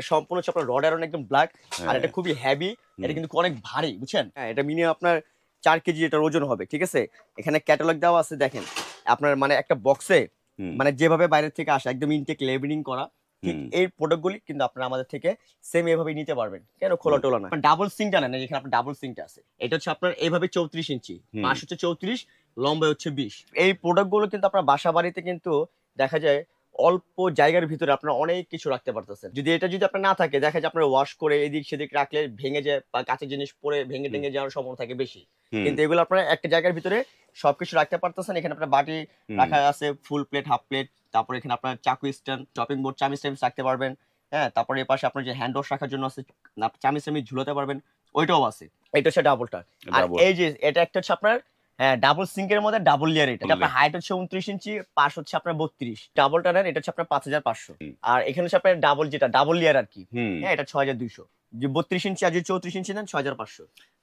সম্পূর্ণ হচ্ছে আপনার রড আয়রন একদম ব্ল্যাক। আর এটা হ্যাঁ। খুবই হেভি, এটা হুম। কিন্তু অনেক ভারী, বুঝছেন? হ্যাঁ, এটা মিনিমাম আপনার 4 কেজি এটার ওজন হবে, ঠিক আছে? এখানে ক্যাটালগ দেওয়া আছে দেখেন। আপনার মানে একটা বক্সে হুম। মানে যেভাবে বাইরে থেকে আসে একদম ইনটেক লেবেলিং করা, ঠিক হুম। এই প্রোডাক্টগুলি কিন্তু আপনারা আমাদের থেকে সেম এভাবেই নিতে পারবেন। কেন খোলা হুম। টোলা না। ডাবল সিঙ্কটা নেন, যেখানে আপনার ডাবল সিঙ্কটা আছে। এটা হচ্ছে আপনার এভাবে 34 ইঞ্চি, হুম। পাশ হচ্ছে 34, লম্বা হচ্ছে 20। এই প্রোডাক্টগুলো কিন্তু আপনার বাসা বাড়িতে কিন্তু দেখা যায় অল্প জায়গার ভিতরে আপনারা অনেক কিছু রাখতে পারতেছেন। যদি আপনার না থাকে, দেখা যায় আপনার ওয়াশ করে এদিক সেদিক রাখলে ভেঙে যায় বা কাঁচের জিনিস পড়ে ভেঙে হুম। টেঙে যাওয়ার সম্ভাবনা থাকে বেশি। হুম। কিন্তু এগুলো আপনারা একটা জায়গার ভিতরে সবকিছু রাখতে পারতেছেন। এখানে আপনার বাটি হুম। রাখা আছে, ফুল প্লেট, হাফ প্লেট, তারপরে এখানে আপনার চাকু স্ট্যান্ড, চপিং বোর্ড, চামিচ রাখতে পারবেন। হ্যাঁ, তারপরে এর পাশে আপনার যে হ্যান্ড ওয়াশ রাখার জন্য আছে, চামিচ ঝুলাতে পারবেন, ওইটাও আছে। এটা হচ্ছে ডাবলটা। আর ডাবল। এই যে এটা একটা হচ্ছে আপনার, হ্যাঁ, ডাবল সিঙ্কের মধ্যে ডাবল লেয়ার। এটা বললে। আপনার হাইট হচ্ছে 29 ইঞ্চি, পাশ হচ্ছে আপনার 32। ডাবলটা নেন, এটা হচ্ছে আপনার 5500। হুম। আর এখানে হচ্ছে আপনার ডাবল, যেটা ডাবল লেয়ার আর কি, হুম। হ্যাঁ, এটা 6200। যে 32 ইঞ্চি আর যদি 34 ইঞ্চি নেন 6500।